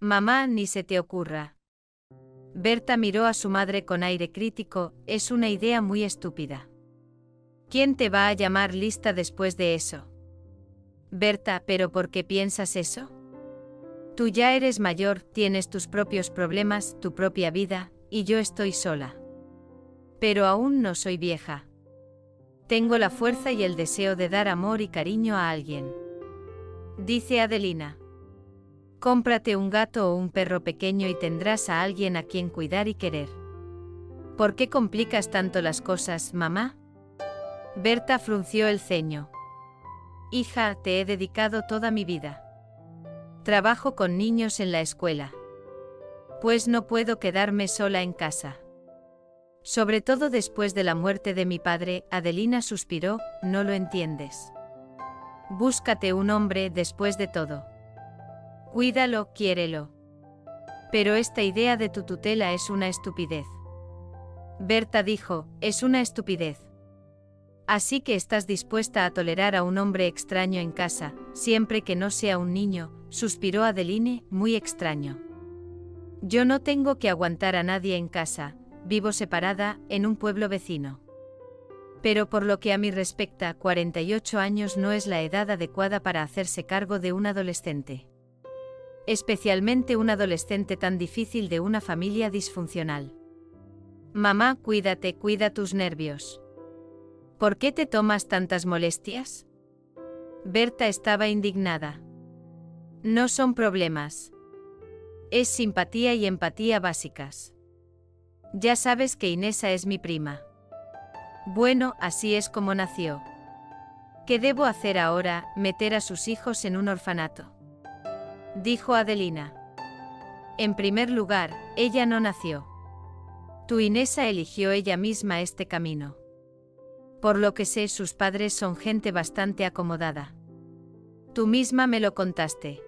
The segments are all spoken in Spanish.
Mamá, ni se te ocurra. Berta miró a su madre con aire crítico, es una idea muy estúpida. ¿Quién te va a llamar lista después de eso? Berta, ¿pero por qué piensas eso? Tú ya eres mayor, tienes tus propios problemas, tu propia vida, y yo estoy sola. Pero aún no soy vieja. Tengo la fuerza y el deseo de dar amor y cariño a alguien. Dice Adelina. Cómprate un gato o un perro pequeño y tendrás a alguien a quien cuidar y querer. ¿Por qué complicas tanto las cosas, mamá? Berta frunció el ceño. Hija, te he dedicado toda mi vida. Trabajo con niños en la escuela. Pues no puedo quedarme sola en casa. Sobre todo después de la muerte de mi padre, Adelina suspiró, no lo entiendes. Búscate un hombre después de todo. Cuídalo, quiérelo. Pero esta idea de tu tutela es una estupidez. Berta dijo, es una estupidez. Así que estás dispuesta a tolerar a un hombre extraño en casa, siempre que no sea un niño, suspiró Adeline, muy extraño. Yo no tengo que aguantar a nadie en casa, vivo separada, en un pueblo vecino. Pero por lo que a mí respecta, 48 años no es la edad adecuada para hacerse cargo de un adolescente. Especialmente un adolescente tan difícil de una familia disfuncional. Mamá, cuídate, cuida tus nervios. ¿Por qué te tomas tantas molestias? Berta estaba indignada. No son problemas. Es simpatía y empatía básicas. Ya sabes que Inesa es mi prima. Bueno, así es como nació. ¿Qué debo hacer ahora? ¿Meter a sus hijos en un orfanato? Dijo Adelina. En primer lugar, ella no nació. Tu Inesa eligió ella misma este camino. Por lo que sé, sus padres son gente bastante acomodada. Tú misma me lo contaste.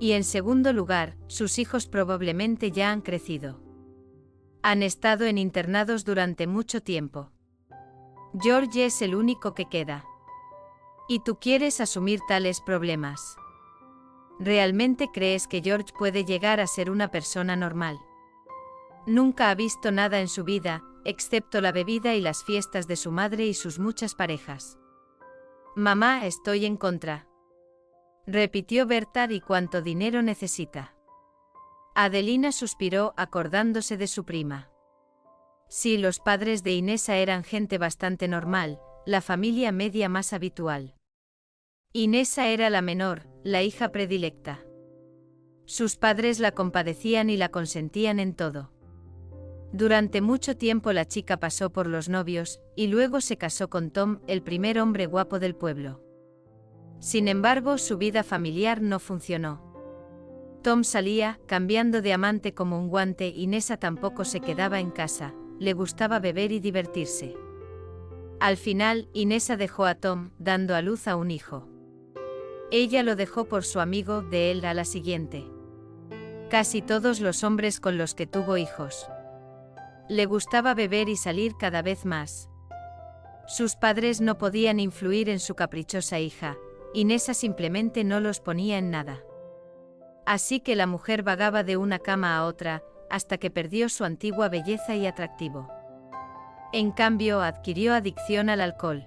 Y en segundo lugar, sus hijos probablemente ya han crecido. Han estado en internados durante mucho tiempo. George es el único que queda. Y tú quieres asumir tales problemas. ¿Realmente crees que George puede llegar a ser una persona normal? Nunca ha visto nada en su vida, excepto la bebida y las fiestas de su madre y sus muchas parejas. Mamá, estoy en contra. Repitió Berta, ¿y cuánto dinero necesita? Adelina suspiró, acordándose de su prima. Sí, los padres de Inesa eran gente bastante normal, la familia media más habitual. Inesa era la menor, la hija predilecta. Sus padres la compadecían y la consentían en todo. Durante mucho tiempo la chica pasó por los novios, y luego se casó con Tom, el primer hombre guapo del pueblo. Sin embargo, su vida familiar no funcionó. Tom salía, cambiando de amante como un guante, y Inesa tampoco se quedaba en casa, le gustaba beber y divertirse. Al final, Inesa dejó a Tom, dando a luz a un hijo. Ella lo dejó por su amigo, de él a la siguiente. Casi todos los hombres con los que tuvo hijos. Le gustaba beber y salir cada vez más. Sus padres no podían influir en su caprichosa hija, Inesa simplemente no los ponía en nada. Así que la mujer vagaba de una cama a otra, hasta que perdió su antigua belleza y atractivo. En cambio, adquirió adicción al alcohol.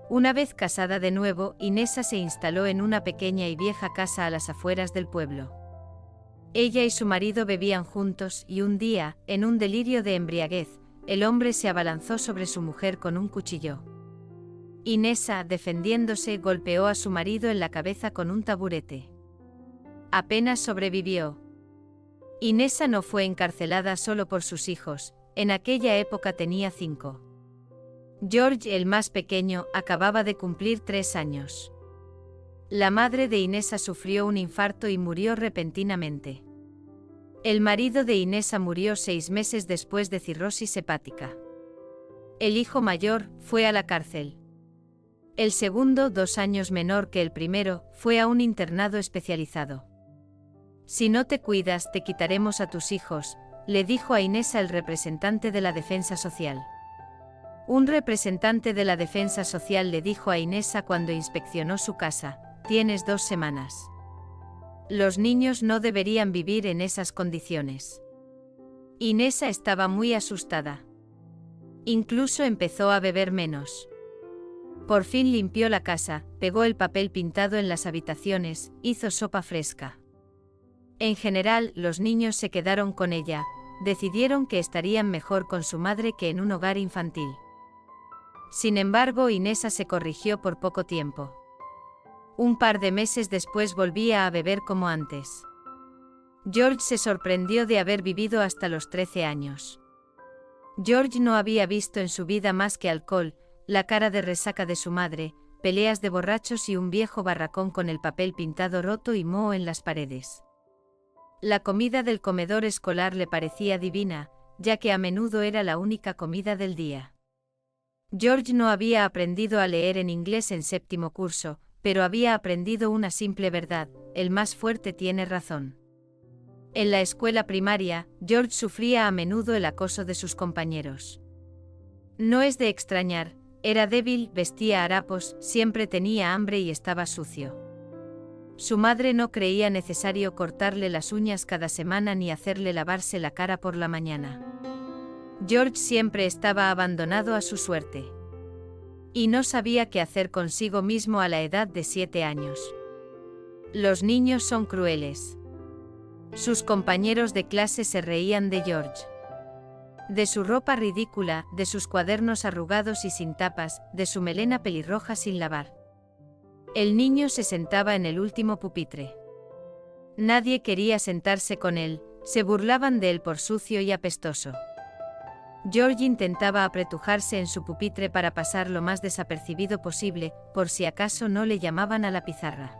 Una vez casada de nuevo, Inesa se instaló en una pequeña y vieja casa a las afueras del pueblo. Ella y su marido bebían juntos y un día, en un delirio de embriaguez, el hombre se abalanzó sobre su mujer con un cuchillo. Inesa, defendiéndose, golpeó a su marido en la cabeza con un taburete. Apenas sobrevivió. Inesa no fue encarcelada solo por sus hijos, en aquella época tenía 5. George, el más pequeño, acababa de cumplir 3 años. La madre de Inesa sufrió un infarto y murió repentinamente. El marido de Inesa murió 6 meses después de cirrosis hepática. El hijo mayor fue a la cárcel. El segundo, 2 años menor que el primero, fue a un internado especializado. Si no te cuidas, te quitaremos a tus hijos, le dijo a Inesa el representante de la Defensa Social. Un representante de la Defensa Social le dijo a Inesa cuando inspeccionó su casa, tienes 2 semanas. Los niños no deberían vivir en esas condiciones. Inesa estaba muy asustada. Incluso empezó a beber menos. Por fin limpió la casa, pegó el papel pintado en las habitaciones, hizo sopa fresca. En general, los niños se quedaron con ella, decidieron que estarían mejor con su madre que en un hogar infantil. Sin embargo, Inesa se corrigió por poco tiempo. Un par de meses después volvía a beber como antes. George se sorprendió de haber vivido hasta los 13 años. George no había visto en su vida más que alcohol, la cara de resaca de su madre, peleas de borrachos y un viejo barracón con el papel pintado roto y moho en las paredes. La comida del comedor escolar le parecía divina, ya que a menudo era la única comida del día. George no había aprendido a leer en inglés en 7º curso, pero había aprendido una simple verdad: el más fuerte tiene razón. En la escuela primaria, George sufría a menudo el acoso de sus compañeros. No es de extrañar, era débil, vestía harapos, siempre tenía hambre y estaba sucio. Su madre no creía necesario cortarle las uñas cada semana ni hacerle lavarse la cara por la mañana. George siempre estaba abandonado a su suerte. Y no sabía qué hacer consigo mismo a la edad de 7 años. Los niños son crueles. Sus compañeros de clase se reían de George. De su ropa ridícula, de sus cuadernos arrugados y sin tapas, de su melena pelirroja sin lavar. El niño se sentaba en el último pupitre. Nadie quería sentarse con él, se burlaban de él por sucio y apestoso. George intentaba apretujarse en su pupitre para pasar lo más desapercibido posible, por si acaso no le llamaban a la pizarra.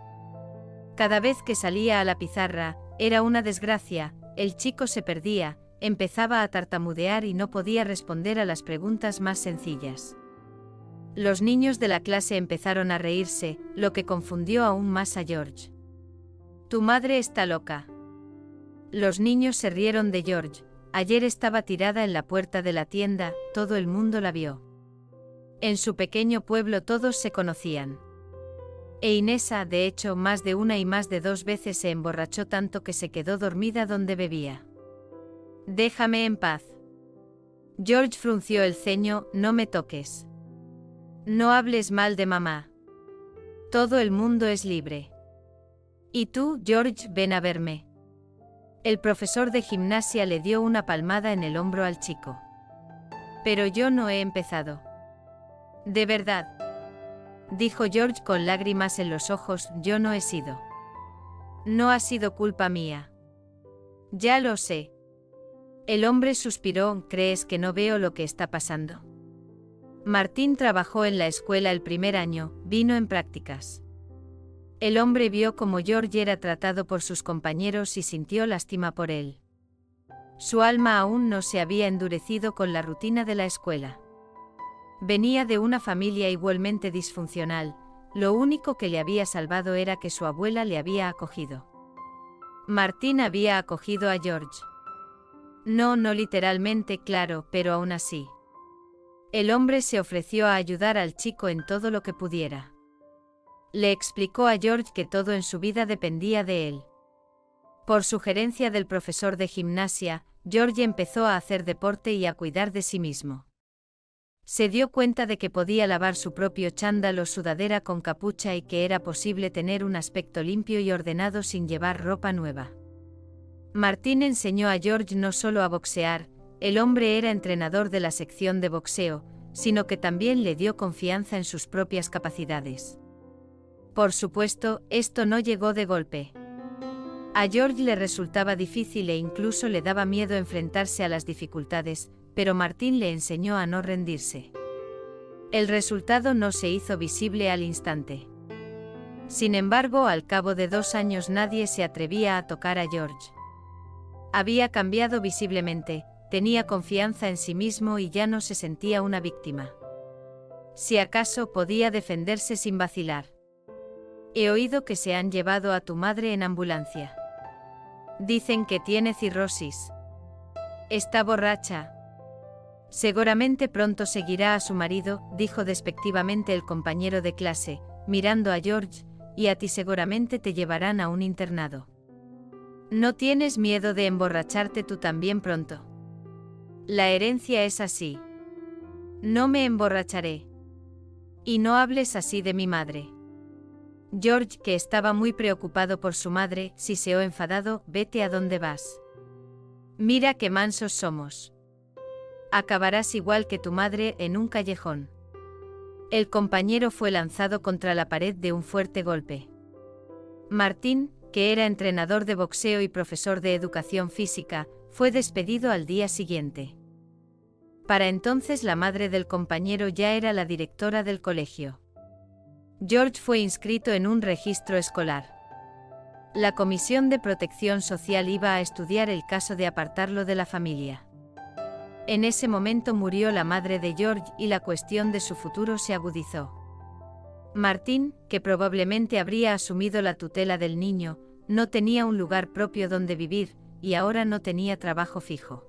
Cada vez que salía a la pizarra, era una desgracia, el chico se perdía, empezaba a tartamudear y no podía responder a las preguntas más sencillas. Los niños de la clase empezaron a reírse, lo que confundió aún más a George. «Tu madre está loca». Los niños se rieron de George. Ayer estaba tirada en la puerta de la tienda, todo el mundo la vio. En su pequeño pueblo todos se conocían. E Inesa, de hecho, más de una y más de 2 veces se emborrachó tanto que se quedó dormida donde bebía. «Déjame en paz». George frunció el ceño. «No me toques. No hables mal de mamá. Todo el mundo es libre. Y tú, George, ven a verme». El profesor de gimnasia le dio una palmada en el hombro al chico. «Pero yo no he empezado». «De verdad», dijo George con lágrimas en los ojos, «yo no he sido. No ha sido culpa mía». «Ya lo sé». El hombre suspiró. «¿Crees que no veo lo que está pasando?» Martín trabajó en la escuela el primer año, vino en prácticas. El hombre vio cómo George era tratado por sus compañeros y sintió lástima por él. Su alma aún no se había endurecido con la rutina de la escuela. Venía de una familia igualmente disfuncional, lo único que le había salvado era que su abuela le había acogido. Martín había acogido a George. No literalmente, claro, pero aún así. El hombre se ofreció a ayudar al chico en todo lo que pudiera. Le explicó a George que todo en su vida dependía de él. Por sugerencia del profesor de gimnasia, George empezó a hacer deporte y a cuidar de sí mismo. Se dio cuenta de que podía lavar su propio chándal o sudadera con capucha y que era posible tener un aspecto limpio y ordenado sin llevar ropa nueva. Martín enseñó a George no solo a boxear, el hombre era entrenador de la sección de boxeo, sino que también le dio confianza en sus propias capacidades. Por supuesto, esto no llegó de golpe. A George le resultaba difícil e incluso le daba miedo enfrentarse a las dificultades, pero Martín le enseñó a no rendirse. El resultado no se hizo visible al instante. Sin embargo, al cabo de 2 años nadie se atrevía a tocar a George. Había cambiado visiblemente, tenía confianza en sí mismo y ya no se sentía una víctima. Si acaso podía defenderse sin vacilar. He oído que se han llevado a tu madre en ambulancia. Dicen que tiene cirrosis. Está borracha. Seguramente pronto seguirá a su marido, dijo despectivamente el compañero de clase, mirando a George, y a ti seguramente te llevarán a un internado. ¿No tienes miedo de emborracharte tú también pronto? La herencia es así. No me emborracharé. Y no hables así de mi madre. George, que estaba muy preocupado por su madre, siseó enfadado: vete a donde vas. Mira qué mansos somos. Acabarás igual que tu madre en un callejón. El compañero fue lanzado contra la pared de un fuerte golpe. Martín, que era entrenador de boxeo y profesor de educación física, fue despedido al día siguiente. Para entonces la madre del compañero ya era la directora del colegio. George fue inscrito en un registro escolar. La Comisión de Protección Social iba a estudiar el caso de apartarlo de la familia. En ese momento murió la madre de George y la cuestión de su futuro se agudizó. Martín, que probablemente habría asumido la tutela del niño, no tenía un lugar propio donde vivir, y ahora no tenía trabajo fijo.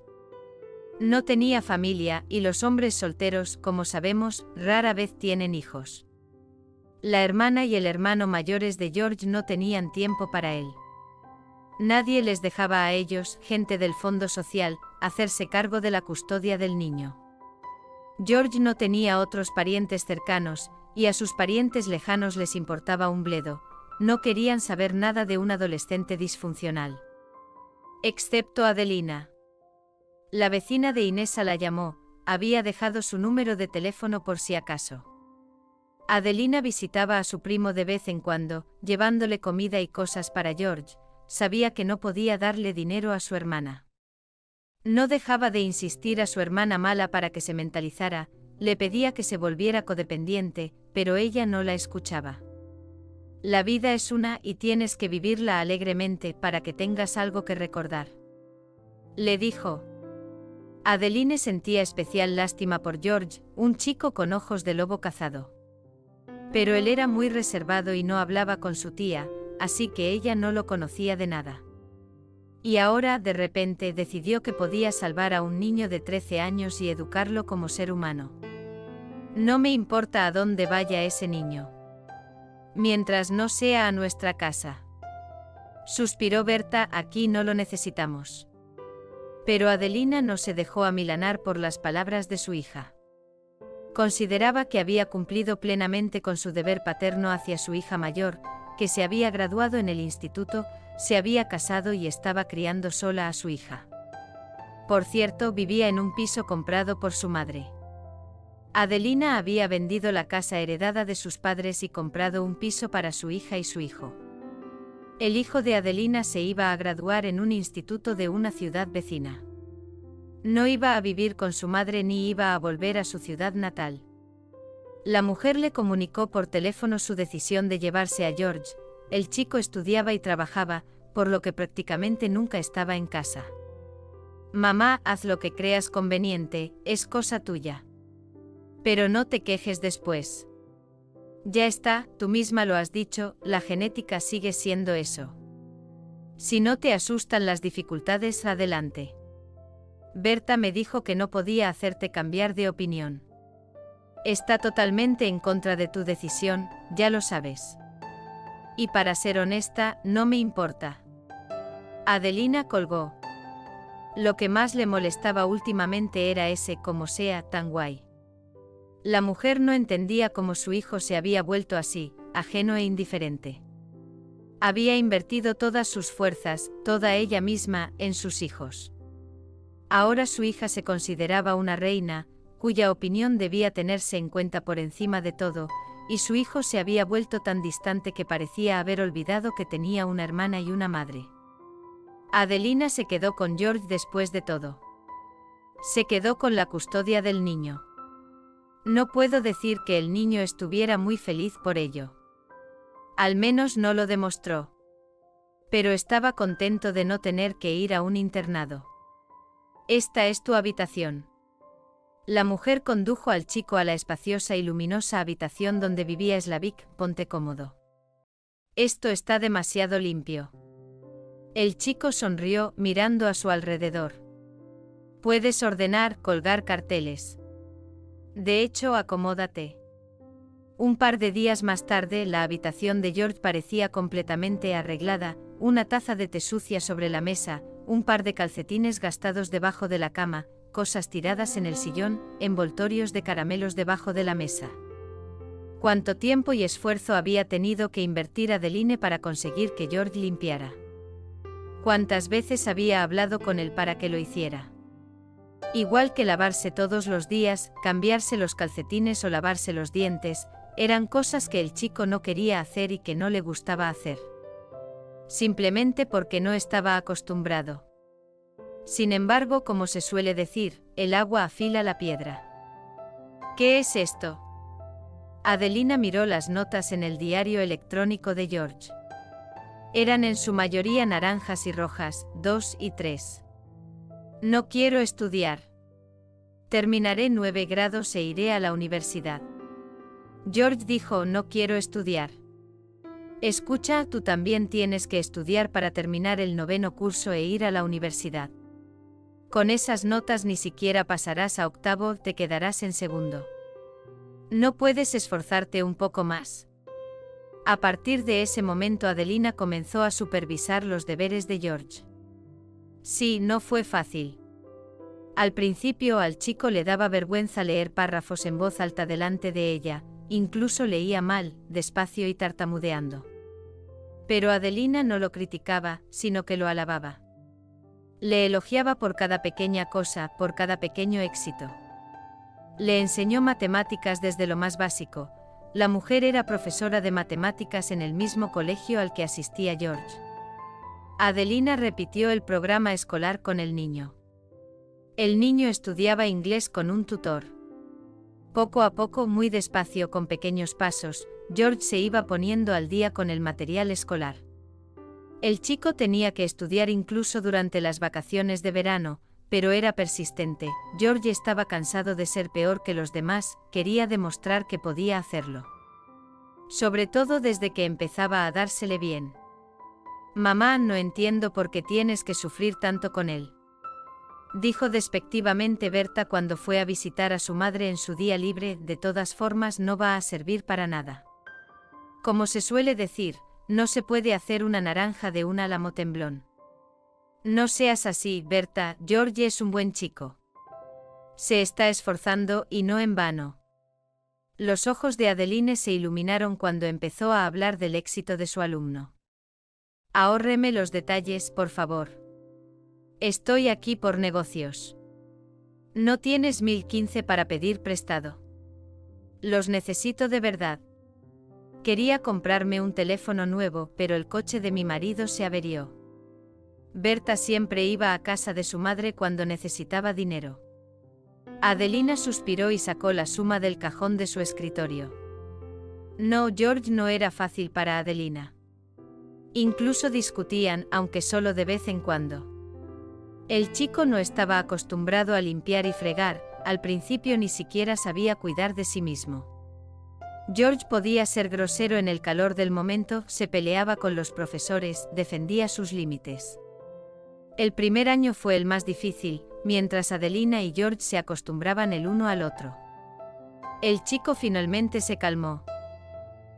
No tenía familia, y los hombres solteros, como sabemos, rara vez tienen hijos. La hermana y el hermano mayores de George no tenían tiempo para él. Nadie les dejaba a ellos, gente del fondo social, hacerse cargo de la custodia del niño. George no tenía otros parientes cercanos, y a sus parientes lejanos les importaba un bledo, no querían saber nada de un adolescente disfuncional. Excepto Adelina. La vecina de Inesa la llamó, había dejado su número de teléfono por si acaso. Adelina visitaba a su primo de vez en cuando, llevándole comida y cosas para George, sabía que no podía darle dinero a su hermana. No dejaba de insistir a su hermana mala para que se mentalizara, le pedía que se volviera codependiente, pero ella no la escuchaba. La vida es una y tienes que vivirla alegremente para que tengas algo que recordar. Le dijo. Adeline sentía especial lástima por George, un chico con ojos de lobo cazado. Pero él era muy reservado y no hablaba con su tía, así que ella no lo conocía de nada. Y ahora, de repente, decidió que podía salvar a un niño de 13 años y educarlo como ser humano. No me importa a dónde vaya ese niño. Mientras no sea a nuestra casa. Suspiró Berta: aquí no lo necesitamos. Pero Adelina no se dejó amilanar por las palabras de su hija. Consideraba que había cumplido plenamente con su deber paterno hacia su hija mayor, que se había graduado en el instituto, se había casado y estaba criando sola a su hija. Por cierto, vivía en un piso comprado por su madre. Adelina había vendido la casa heredada de sus padres y comprado un piso para su hija y su hijo. El hijo de Adelina se iba a graduar en un instituto de una ciudad vecina. No iba a vivir con su madre ni iba a volver a su ciudad natal. La mujer le comunicó por teléfono su decisión de llevarse a George. El chico estudiaba y trabajaba, por lo que prácticamente nunca estaba en casa. Mamá, haz lo que creas conveniente, es cosa tuya. Pero no te quejes después. Ya está, tú misma lo has dicho, la genética sigue siendo eso. Si no te asustan las dificultades, adelante. Berta me dijo que no podía hacerte cambiar de opinión. Está totalmente en contra de tu decisión, ya lo sabes. Y para ser honesta, no me importa. Adelina colgó. Lo que más le molestaba últimamente era ese como sea tan guay. La mujer no entendía cómo su hijo se había vuelto así, ajeno e indiferente. Había invertido todas sus fuerzas, toda ella misma, en sus hijos. Ahora su hija se consideraba una reina, cuya opinión debía tenerse en cuenta por encima de todo, y su hijo se había vuelto tan distante que parecía haber olvidado que tenía una hermana y una madre. Adelina se quedó con George después de todo. Se quedó con la custodia del niño. No puedo decir que el niño estuviera muy feliz por ello. Al menos no lo demostró. Pero estaba contento de no tener que ir a un internado. Esta es tu habitación. La mujer condujo al chico a la espaciosa y luminosa habitación donde vivía Slavik. Ponte cómodo. Esto está demasiado limpio. El chico sonrió, mirando a su alrededor. Puedes ordenar, colgar carteles. De hecho, acomódate. Un par de días más tarde, la habitación de George parecía completamente arreglada, una taza de té sucia sobre la mesa, un par de calcetines gastados debajo de la cama, cosas tiradas en el sillón, envoltorios de caramelos debajo de la mesa. Cuánto tiempo y esfuerzo había tenido que invertir Adeline para conseguir que George limpiara. Cuántas veces había hablado con él para que lo hiciera. Igual que lavarse todos los días, cambiarse los calcetines o lavarse los dientes, eran cosas que el chico no quería hacer y que no le gustaba hacer. Simplemente porque no estaba acostumbrado. Sin embargo, como se suele decir, el agua afila la piedra. ¿Qué es esto? Adelina miró las notas en el diario electrónico de George. Eran en su mayoría naranjas y rojas, 2 y 3. No quiero estudiar. Terminaré 9 grados e iré a la universidad. George dijo: no quiero estudiar. Escucha, tú también tienes que estudiar para terminar el 9º curso e ir a la universidad. Con esas notas ni siquiera pasarás a 8º, te quedarás en 2º. ¿No puedes esforzarte un poco más? A partir de ese momento Adelina comenzó a supervisar los deberes de George. Sí, no fue fácil. Al principio al chico le daba vergüenza leer párrafos en voz alta delante de ella, incluso leía mal, despacio y tartamudeando. Pero Adelina no lo criticaba, sino que lo alababa. Le elogiaba por cada pequeña cosa, por cada pequeño éxito. Le enseñó matemáticas desde lo más básico. La mujer era profesora de matemáticas en el mismo colegio al que asistía George. Adelina repitió el programa escolar con el niño. El niño estudiaba inglés con un tutor. Poco a poco, muy despacio, con pequeños pasos, George se iba poniendo al día con el material escolar. El chico tenía que estudiar incluso durante las vacaciones de verano, pero era persistente. George estaba cansado de ser peor que los demás, quería demostrar que podía hacerlo. Sobre todo desde que empezaba a dársele bien. Mamá, no entiendo por qué tienes que sufrir tanto con él. Dijo despectivamente Berta cuando fue a visitar a su madre en su día libre. De todas formas no va a servir para nada. Como se suele decir, no se puede hacer una naranja de un álamo temblón. No seas así, Berta, George es un buen chico. Se está esforzando y no en vano. Los ojos de Adeline se iluminaron cuando empezó a hablar del éxito de su alumno. Ahórreme los detalles, por favor. Estoy aquí por negocios. No tienes 1015 para pedir prestado. Los necesito de verdad. Quería comprarme un teléfono nuevo, pero el coche de mi marido se averió. Berta siempre iba a casa de su madre cuando necesitaba dinero. Adelina suspiró y sacó la suma del cajón de su escritorio. No, George no era fácil para Adelina. Incluso discutían, aunque solo de vez en cuando. El chico no estaba acostumbrado a limpiar y fregar, al principio ni siquiera sabía cuidar de sí mismo. George podía ser grosero en el calor del momento, se peleaba con los profesores, defendía sus límites. El primer año fue el más difícil, mientras Adelina y George se acostumbraban el uno al otro. El chico finalmente se calmó.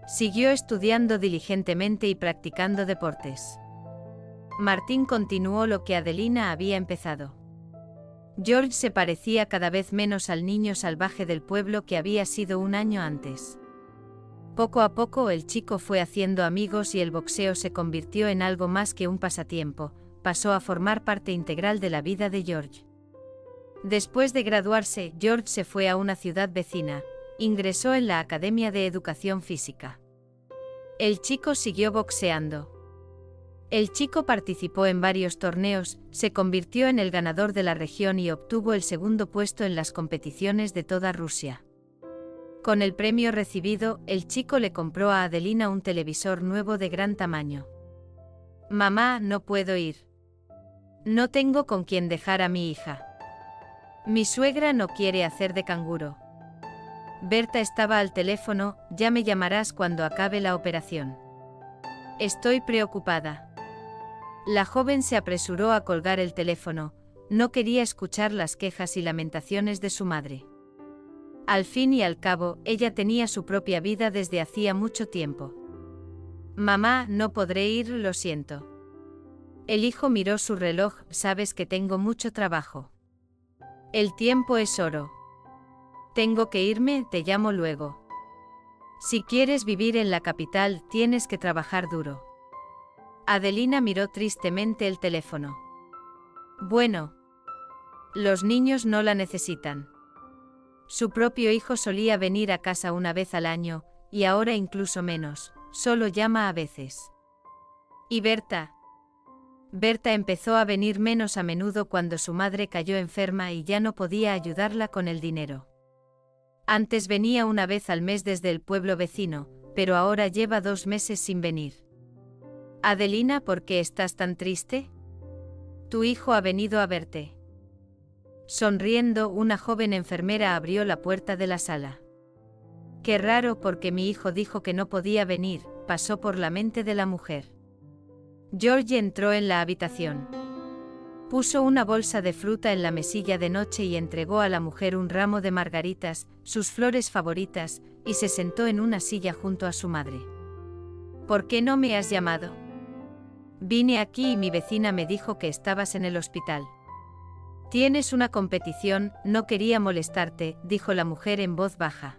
Siguió estudiando diligentemente y practicando deportes. Martín continuó lo que Adelina había empezado. George se parecía cada vez menos al niño salvaje del pueblo que había sido un año antes. Poco a poco el chico fue haciendo amigos y el boxeo se convirtió en algo más que un pasatiempo, pasó a formar parte integral de la vida de George. Después de graduarse, George se fue a una ciudad vecina, ingresó en la Academia de Educación Física. El chico siguió boxeando. El chico participó en varios torneos, se convirtió en el ganador de la región y obtuvo el segundo puesto en las competiciones de toda Rusia. Con el premio recibido, el chico le compró a Adelina un televisor nuevo de gran tamaño. Mamá, no puedo ir. No tengo con quién dejar a mi hija. Mi suegra no quiere hacer de canguro. Berta estaba al teléfono, ya me llamarás cuando acabe la operación. Estoy preocupada. La joven se apresuró a colgar el teléfono, no quería escuchar las quejas y lamentaciones de su madre. Al fin y al cabo, ella tenía su propia vida desde hacía mucho tiempo. Mamá, no podré ir, lo siento. El hijo miró su reloj, sabes que tengo mucho trabajo. El tiempo es oro. Tengo que irme, te llamo luego. Si quieres vivir en la capital, tienes que trabajar duro. Adelina miró tristemente el teléfono. Bueno. Los niños no la necesitan. Su propio hijo solía venir a casa una vez al año, y ahora incluso menos, solo llama a veces. ¿Y Berta? Berta empezó a venir menos a menudo cuando su madre cayó enferma y ya no podía ayudarla con el dinero. Antes venía una vez al mes desde el pueblo vecino, pero ahora lleva 2 meses sin venir. Adelina, ¿por qué estás tan triste? Tu hijo ha venido a verte. Sonriendo, una joven enfermera abrió la puerta de la sala. Qué raro, porque mi hijo dijo que no podía venir, pasó por la mente de la mujer. George entró en la habitación. Puso una bolsa de fruta en la mesilla de noche y entregó a la mujer un ramo de margaritas, sus flores favoritas, y se sentó en una silla junto a su madre. ¿Por qué no me has llamado? Vine aquí y mi vecina me dijo que estabas en el hospital. Tienes una competición, no quería molestarte, dijo la mujer en voz baja.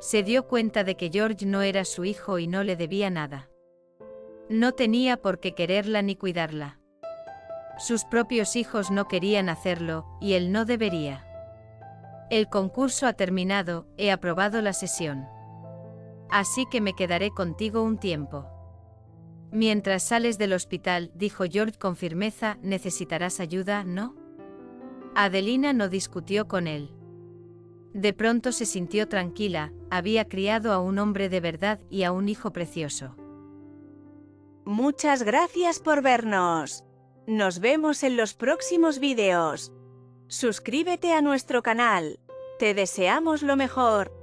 Se dio cuenta de que George no era su hijo y no le debía nada. No tenía por qué quererla ni cuidarla. Sus propios hijos no querían hacerlo, y él no debería. El concurso ha terminado, he aprobado la sesión. Así que me quedaré contigo un tiempo. Mientras sales del hospital, dijo George con firmeza, necesitarás ayuda, ¿no? Adelina no discutió con él. De pronto se sintió tranquila, había criado a un hombre de verdad y a un hijo precioso. Muchas gracias por vernos. Nos vemos en los próximos vídeos. Suscríbete a nuestro canal. Te deseamos lo mejor.